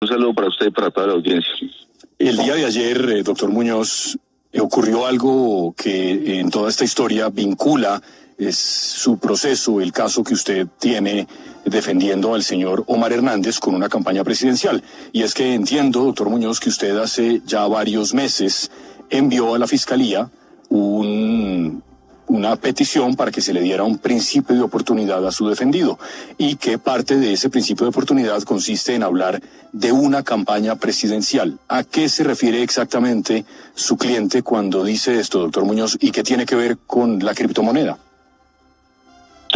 Un saludo para usted y para toda la audiencia. El día de ayer, doctor Muñoz, ocurrió algo que en toda esta historia vincula su proceso, el caso que usted tiene defendiendo al señor Omar Hernández con una campaña presidencial. Y es que entiendo, doctor Muñoz, que usted hace ya varios meses envió a la Fiscalía una petición para que se le diera un principio de oportunidad a su defendido, y que parte de ese principio de oportunidad consiste en hablar de una campaña presidencial. ¿A qué se refiere exactamente su cliente cuando dice esto, doctor Muñoz, y qué tiene que ver con la criptomoneda?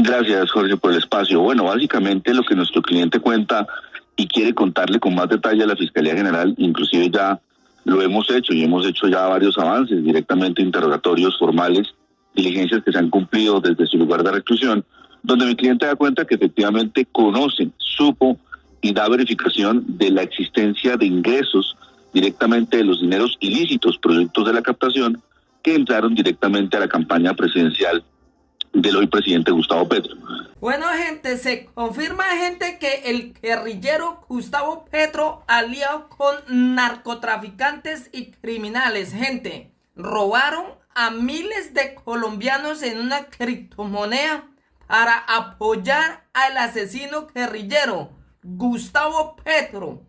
Gracias, Jorge, por el espacio. Bueno, básicamente lo que nuestro cliente cuenta y quiere contarle con más detalle a la Fiscalía General, inclusive ya lo hemos hecho y hemos hecho ya varios avances, directamente interrogatorios formales, diligencias que se han cumplido desde su lugar de reclusión, donde mi cliente da cuenta que efectivamente conoce, supo y da verificación de la existencia de ingresos directamente de los dineros ilícitos, productos de la captación, que entraron directamente a la campaña presidencial del hoy presidente Gustavo Petro. Bueno, gente, se confirma, gente, que el guerrillero Gustavo Petro, aliado con narcotraficantes y criminales, gente, robaron a miles de colombianos en una criptomoneda para apoyar al asesino guerrillero. Gustavo Petro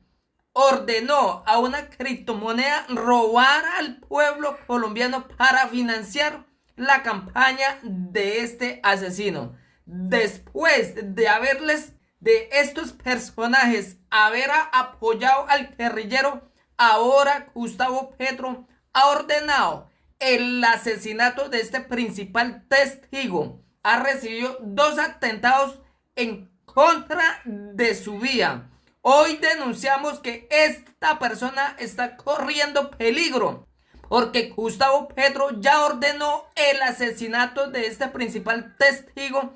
ordenó a una criptomoneda robar al pueblo colombiano para financiar la campaña de este asesino. Después de estos personajes haber apoyado al guerrillero, ahora Gustavo Petro ha ordenado el asesinato de este principal testigo. Ha recibido 2 atentados en contra de su vida. Hoy denunciamos que esta persona está corriendo peligro, porque Gustavo Petro ya ordenó el asesinato de este principal testigo,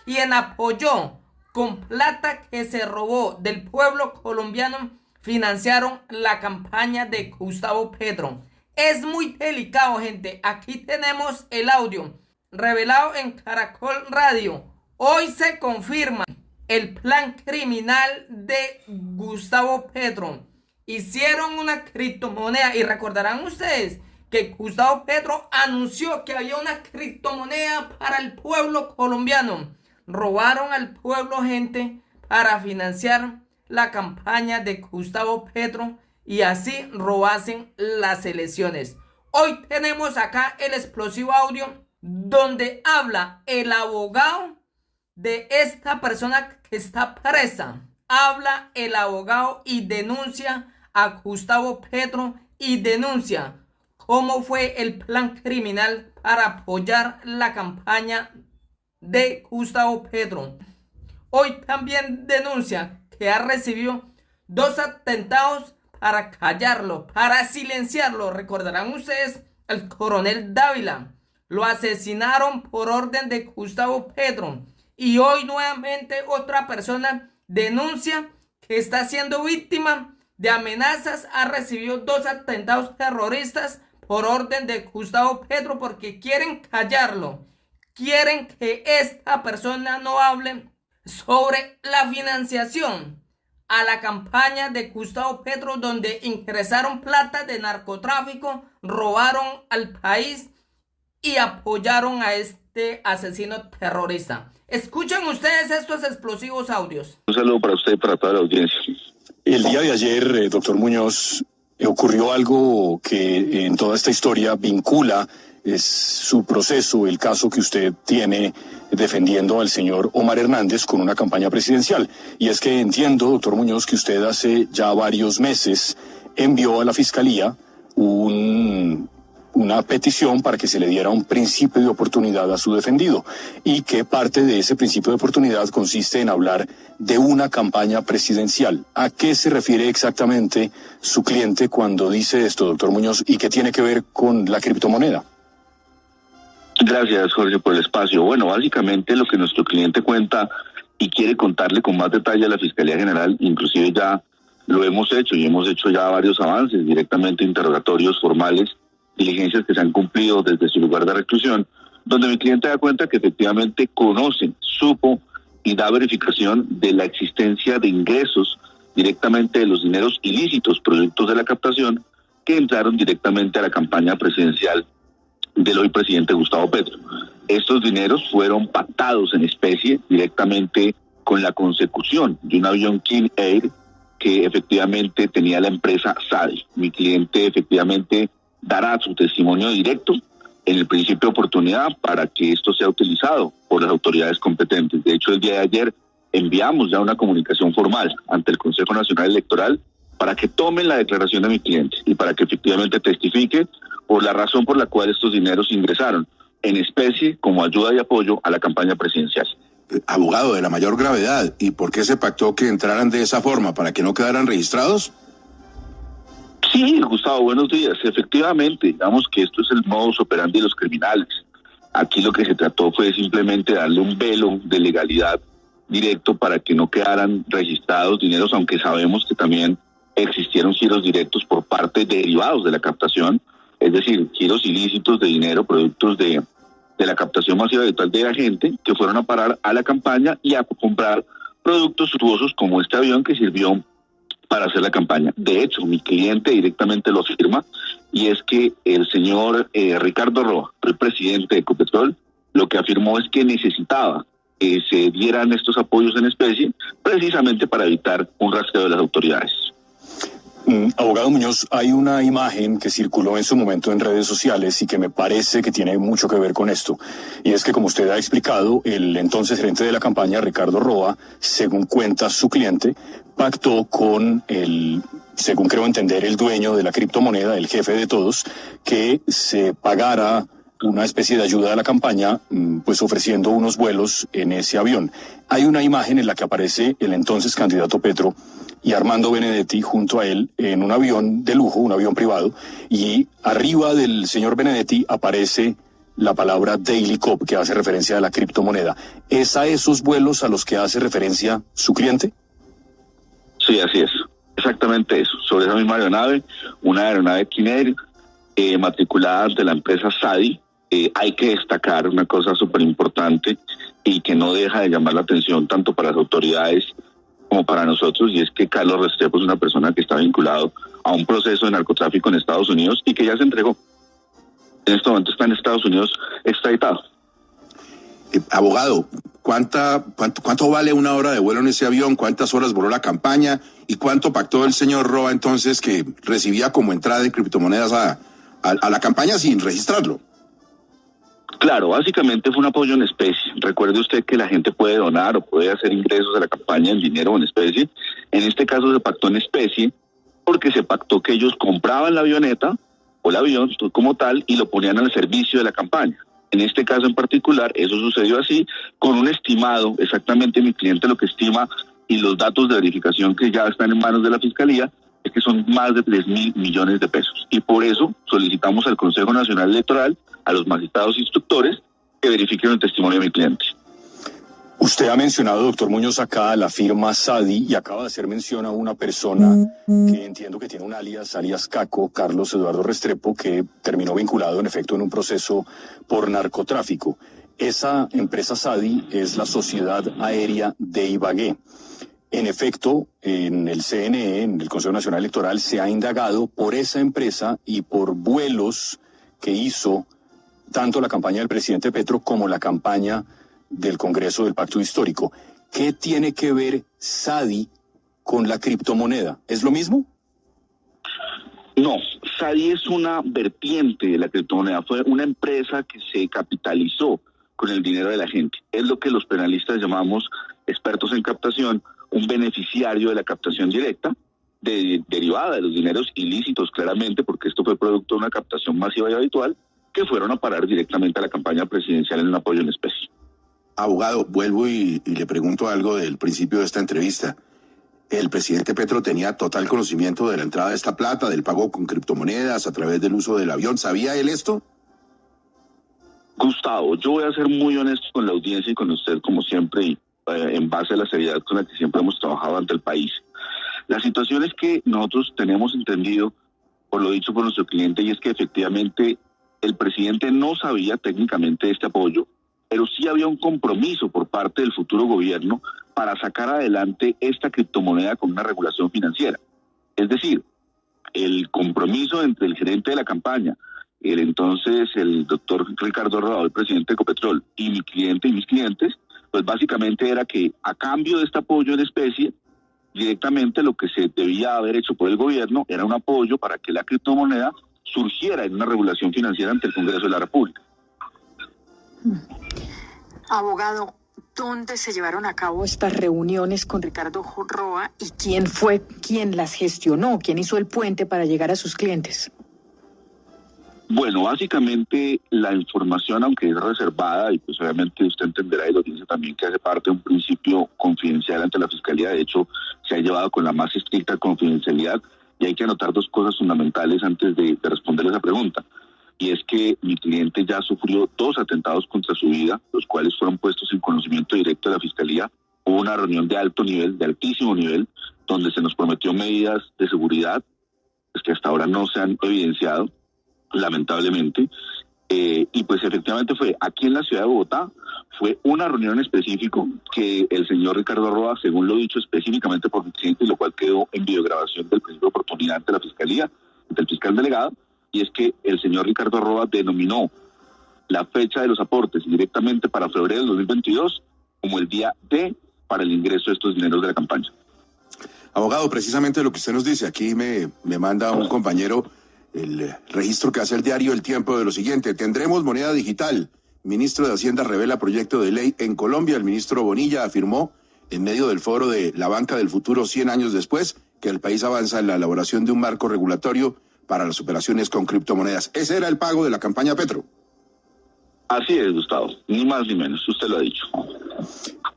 quien apoyó con plata que se robó del pueblo colombiano, financiaron la campaña de Gustavo Petro. Es muy delicado, gente. Aquí tenemos el audio revelado en Caracol Radio. Hoy se confirma el plan criminal de Gustavo Petro. Hicieron una criptomoneda y recordarán ustedes que Gustavo Petro anunció que había una criptomoneda para el pueblo colombiano. Robaron al pueblo, gente, para financiar la campaña de Gustavo Petro y así robasen las elecciones. Hoy tenemos acá el explosivo audio donde habla el abogado de esta persona que está presa. Habla el abogado y denuncia a Gustavo Petro y denuncia cómo fue el plan criminal para apoyar la campaña de Gustavo Petro. Hoy también denuncia que ha recibido 2 atentados para callarlo, para silenciarlo. Recordarán ustedes al coronel Dávila. Lo asesinaron por orden de Gustavo Petro. Y hoy nuevamente otra persona denuncia que está siendo víctima de amenazas. Ha recibido 2 atentados terroristas por orden de Gustavo Petro porque quieren callarlo. Quieren que esta persona no hable sobre la financiación a la campaña de Gustavo Petro, donde ingresaron plata de narcotráfico, robaron al país y apoyaron a este asesino terrorista. Escuchen ustedes estos explosivos audios. Un saludo para usted y para toda la audiencia. El día de ayer, doctor Muñoz, ocurrió algo que en toda esta historia vincula su proceso, el caso que usted tiene defendiendo al señor Omar Hernández con una campaña presidencial. Y es que entiendo, doctor Muñoz, que usted hace ya varios meses envió a la Fiscalía una petición para que se le diera un principio de oportunidad a su defendido, y que parte de ese principio de oportunidad consiste en hablar de una campaña presidencial. ¿A qué se refiere exactamente su cliente cuando dice esto, doctor Muñoz, y qué tiene que ver con la criptomoneda? Gracias, Jorge, por el espacio. Bueno, básicamente lo que nuestro cliente cuenta y quiere contarle con más detalle a la Fiscalía General, inclusive ya lo hemos hecho y hemos hecho ya varios avances, directamente interrogatorios formales, diligencias que se han cumplido desde su lugar de reclusión, donde mi cliente da cuenta que efectivamente conoce, supo y da verificación de la existencia de ingresos directamente de los dineros ilícitos, productos de la captación, que entraron directamente a la campaña presidencial del hoy presidente Gustavo Petro. Estos dineros fueron pactados en especie directamente con la consecución de un avión King Air que efectivamente tenía la empresa SADI. Mi cliente efectivamente dará su testimonio directo en el principio de oportunidad para que esto sea utilizado por las autoridades competentes. De hecho, el día de ayer enviamos ya una comunicación formal ante el Consejo Nacional Electoral para que tomen la declaración de mi cliente y para que efectivamente testifique por la razón por la cual estos dineros ingresaron en especie como ayuda y apoyo a la campaña presidencial. Abogado, de la mayor gravedad, ¿y por qué se pactó que entraran de esa forma? ¿Para que no quedaran registrados? Sí, Gustavo, buenos días. Efectivamente, digamos que esto es el modus operandi de los criminales. Aquí lo que se trató fue simplemente darle un velo de legalidad directo para que no quedaran registrados dineros, aunque sabemos que también existieron giros directos por parte de derivados de la captación, es decir, giros ilícitos de dinero, productos de la captación masiva habitual de la gente que fueron a parar a la campaña y a comprar productos suntuosos como este avión que sirvió para hacer la campaña. De hecho, mi cliente directamente lo afirma, y es que el señor Ricardo Roa, el presidente de Ecopetrol, lo que afirmó es que necesitaba que se dieran estos apoyos en especie precisamente para evitar un rastreo de las autoridades. Abogado Muñoz, hay una imagen que circuló en su momento en redes sociales y que me parece que tiene mucho que ver con esto. Y es que, como usted ha explicado, el entonces gerente de la campaña, Ricardo Roa, según cuenta su cliente, pactó con el, según creo entender, el dueño de la criptomoneda, el jefe de todos, que se pagara una especie de ayuda a la campaña, pues ofreciendo unos vuelos en ese avión. Hay una imagen en la que aparece el entonces candidato Petro y Armando Benedetti junto a él en un avión de lujo, un avión privado, y arriba del señor Benedetti aparece la palabra Daily Cop, que hace referencia a la criptomoneda. ¿Es a esos vuelos a los que hace referencia su cliente? Sí, así es. Exactamente eso. Sobre esa misma aeronave, una aeronave King Air, matriculada ante la empresa SADI. Hay que destacar una cosa súper importante y que no deja de llamar la atención tanto para las autoridades como para nosotros, y es que Carlos Restrepo es una persona que está vinculado a un proceso de narcotráfico en Estados Unidos y que ya se entregó. En este momento está en Estados Unidos extraditado. Abogado, ¿cuánto vale una hora de vuelo en ese avión? ¿Cuántas horas voló la campaña? ¿Y cuánto pactó el señor Roa entonces, que recibía como entrada de criptomonedas a la campaña sin registrarlo? Claro, básicamente fue un apoyo en especie. Recuerde usted que la gente puede donar o puede hacer ingresos a la campaña en dinero o en especie. En este caso se pactó en especie porque se pactó que ellos compraban la avioneta o el avión como tal y lo ponían al servicio de la campaña. En este caso en particular, eso sucedió así, con un estimado, exactamente mi cliente lo que estima y los datos de verificación que ya están en manos de la Fiscalía, es que son más de 3.000 millones de pesos. Y por eso solicitamos al Consejo Nacional Electoral, a los magistrados instructores, que verifiquen el testimonio de mi cliente. Usted ha mencionado, doctor Muñoz, acá la firma SADI y acaba de hacer mención a una persona que entiendo que tiene un alias Caco, Carlos Eduardo Restrepo, que terminó vinculado en efecto en un proceso por narcotráfico. Esa empresa SADI es la Sociedad Aérea de Ibagué. En efecto, en el CNE, en el Consejo Nacional Electoral, se ha indagado por esa empresa y por vuelos que hizo tanto la campaña del presidente Petro como la campaña del Congreso del Pacto Histórico. ¿Qué tiene que ver SADI con la criptomoneda? ¿Es lo mismo? No, SADI es una vertiente de la criptomoneda. Fue una empresa que se capitalizó con el dinero de la gente. Es lo que los penalistas llamamos, expertos en captación, un beneficiario de la captación directa, derivada de los dineros ilícitos, claramente, porque esto fue producto de una captación masiva y habitual, que fueron a parar directamente a la campaña presidencial en un apoyo en especie. Abogado, vuelvo y le pregunto algo del principio de esta entrevista. ¿El presidente Petro tenía total conocimiento de la entrada de esta plata, del pago con criptomonedas a través del uso del avión? ¿Sabía él esto? Gustavo, yo voy a ser muy honesto con la audiencia y con usted, como siempre, y en base a la seriedad con la que siempre hemos trabajado ante el país. La situación es que nosotros tenemos entendido, por lo dicho por nuestro cliente, y es que efectivamente el presidente no sabía técnicamente de este apoyo, pero sí había un compromiso por parte del futuro gobierno para sacar adelante esta criptomoneda con una regulación financiera. Es decir, el compromiso entre el gerente de la campaña, el doctor Ricardo Roa, el presidente de Ecopetrol, y mi cliente y mis clientes, pues básicamente era que a cambio de este apoyo en especie, directamente lo que se debía haber hecho por el gobierno era un apoyo para que la criptomoneda surgiera en una regulación financiera ante el Congreso de la República. Abogado, ¿dónde se llevaron a cabo estas reuniones con Ricardo Roa y quién fue quien las gestionó, quién hizo el puente para llegar a sus clientes? Bueno, básicamente la información, aunque es reservada, y pues obviamente usted entenderá y lo dice también que hace parte de un principio confidencial ante la Fiscalía, de hecho se ha llevado con la más estricta confidencialidad, y hay que anotar dos cosas fundamentales antes de responder esa pregunta. Y es que mi cliente ya sufrió 2 atentados contra su vida, los cuales fueron puestos en conocimiento directo de la Fiscalía. Hubo una reunión de alto nivel, de altísimo nivel, donde se nos prometió medidas de seguridad, pues que hasta ahora no se han evidenciado, lamentablemente, y pues efectivamente fue aquí en la ciudad de Bogotá, fue una reunión en específico que el señor Ricardo Roa, según lo dicho específicamente por mi cliente, lo cual quedó en videograbación del principio de oportunidad ante la Fiscalía, ante el fiscal delegado, y es que el señor Ricardo Roa denominó la fecha de los aportes directamente para febrero del 2022 como el día D para el ingreso de estos dineros de la campaña. Abogado, precisamente lo que usted nos dice, aquí me manda un compañero el registro que hace el diario El Tiempo de lo siguiente: tendremos moneda digital. Ministro de Hacienda revela proyecto de ley en Colombia. El ministro Bonilla afirmó en medio del foro de la banca del futuro 100 años después que el país avanza en la elaboración de un marco regulatorio para las operaciones con criptomonedas. ¿Ese era el pago de la campaña Petro? Así es, Gustavo, ni más ni menos, usted lo ha dicho.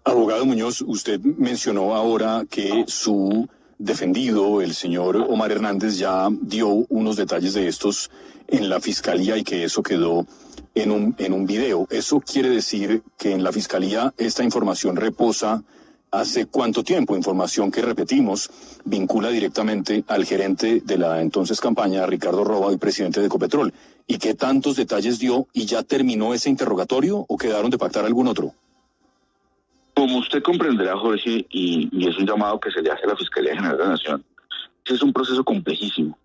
Abogado Muñoz, usted mencionó ahora que su defendido, el señor Omar Hernández, ya dio unos detalles de estos en la Fiscalía y que eso quedó en un video. ¿Eso quiere decir que en la Fiscalía esta información reposa hace cuánto tiempo? Información que, repetimos, vincula directamente al gerente de la entonces campaña, Ricardo Roa, y presidente de Ecopetrol. ¿Y qué tantos detalles dio y ya terminó ese interrogatorio o quedaron de pactar algún otro? Como usted comprenderá, Jorge, y es un llamado que se le hace a la Fiscalía General de la Nación, ese es un proceso complejísimo,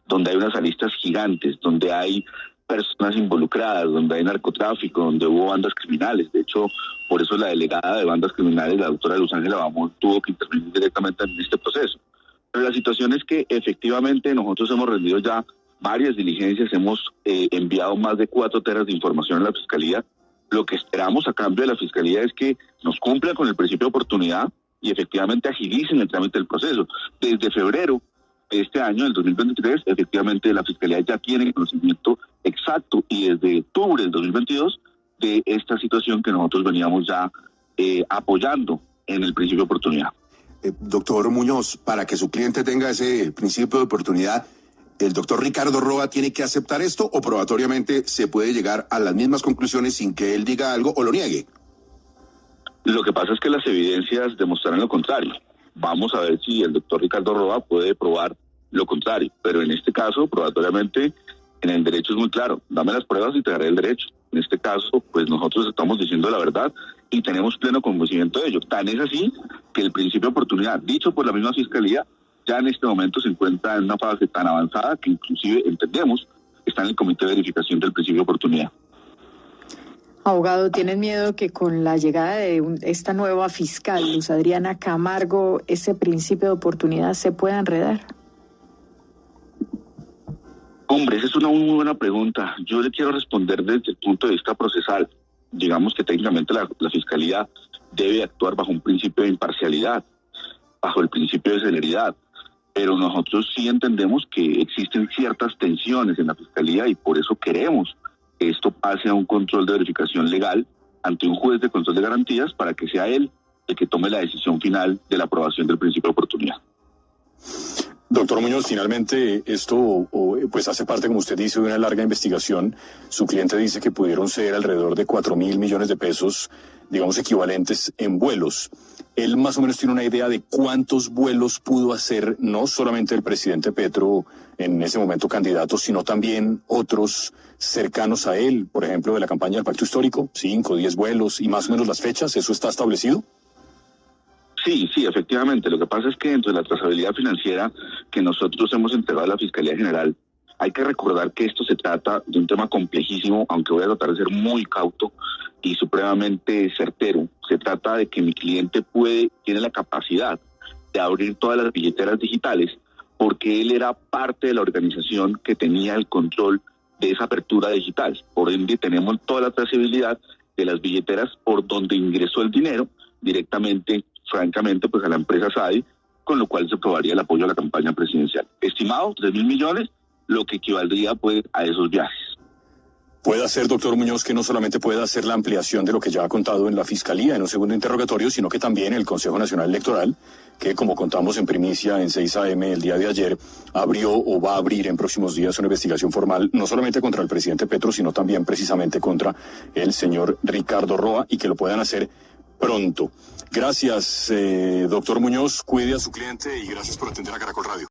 donde hay unas aristas gigantes, donde hay personas involucradas, donde hay narcotráfico, donde hubo bandas criminales. De hecho, por eso la delegada de bandas criminales, la doctora Luz Ángela Bamón, tuvo que intervenir directamente en este proceso. Pero la situación es que efectivamente nosotros hemos rendido ya varias diligencias, hemos enviado más de 4 teras de información a la Fiscalía. Lo que esperamos a cambio de la Fiscalía es que nos cumplan con el principio de oportunidad y efectivamente agilicen el trámite del proceso. Desde febrero de este año, del 2023, efectivamente la Fiscalía ya tiene conocimiento exacto, y desde octubre del 2022 de esta situación que nosotros veníamos ya apoyando en el principio de oportunidad. Doctor Muñoz, para que su cliente tenga ese principio de oportunidad, ¿el doctor Ricardo Roa tiene que aceptar esto o probatoriamente se puede llegar a las mismas conclusiones sin que él diga algo o lo niegue? Lo que pasa es que las evidencias demostrarán lo contrario. Vamos a ver si el doctor Ricardo Roa puede probar lo contrario, pero en este caso, probatoriamente, en el derecho es muy claro: dame las pruebas y te daré el derecho. En este caso, pues nosotros estamos diciendo la verdad y tenemos pleno conocimiento de ello. Tan es así que el principio de oportunidad, dicho por la misma Fiscalía, ya en este momento se encuentra en una fase tan avanzada que inclusive entendemos está en el Comité de Verificación del Principio de Oportunidad. Abogado, ¿tienen miedo que con la llegada de esta nueva fiscal, Luz Adriana Camargo, ese principio de oportunidad se pueda enredar? Hombre, esa es una muy buena pregunta. Yo le quiero responder desde el punto de vista procesal. Digamos que técnicamente la Fiscalía debe actuar bajo un principio de imparcialidad, bajo el principio de celeridad. Pero nosotros sí entendemos que existen ciertas tensiones en la Fiscalía y por eso queremos que esto pase a un control de verificación legal ante un juez de control de garantías para que sea él el que tome la decisión final de la aprobación del principio de oportunidad. Doctor Muñoz, finalmente esto pues hace parte, como usted dice, de una larga investigación. Su cliente dice que pudieron ser alrededor de 4.000 millones de pesos digamos, equivalentes en vuelos. Él más o menos tiene una idea de cuántos vuelos pudo hacer, no solamente el presidente Petro, en ese momento candidato, sino también otros cercanos a él, por ejemplo, de la campaña del Pacto Histórico, 5, 10 vuelos y más o menos las fechas, ¿eso está establecido? Sí, efectivamente. Lo que pasa es que dentro de la trazabilidad financiera que nosotros hemos entregado a la Fiscalía General, hay que recordar que esto se trata de un tema complejísimo, aunque voy a tratar de ser muy cauto y supremamente certero. Se trata de que mi cliente tiene la capacidad de abrir todas las billeteras digitales porque él era parte de la organización que tenía el control de esa apertura digital. Por ende, tenemos toda la trazabilidad de las billeteras por donde ingresó el dinero directamente, francamente, pues a la empresa SADI, con lo cual se probaría el apoyo a la campaña presidencial. Estimado, 3.000 millones, lo que equivaldría pues a esos viajes. Puede hacer, doctor Muñoz, que no solamente pueda hacer la ampliación de lo que ya ha contado en la Fiscalía en un segundo interrogatorio, sino que también el Consejo Nacional Electoral, que como contamos en primicia en 6 AM el día de ayer, abrió o va a abrir en próximos días una investigación formal, no solamente contra el presidente Petro, sino también precisamente contra el señor Ricardo Roa, y que lo puedan hacer pronto. Gracias, doctor Muñoz, cuide a su cliente y gracias por atender a Caracol Radio.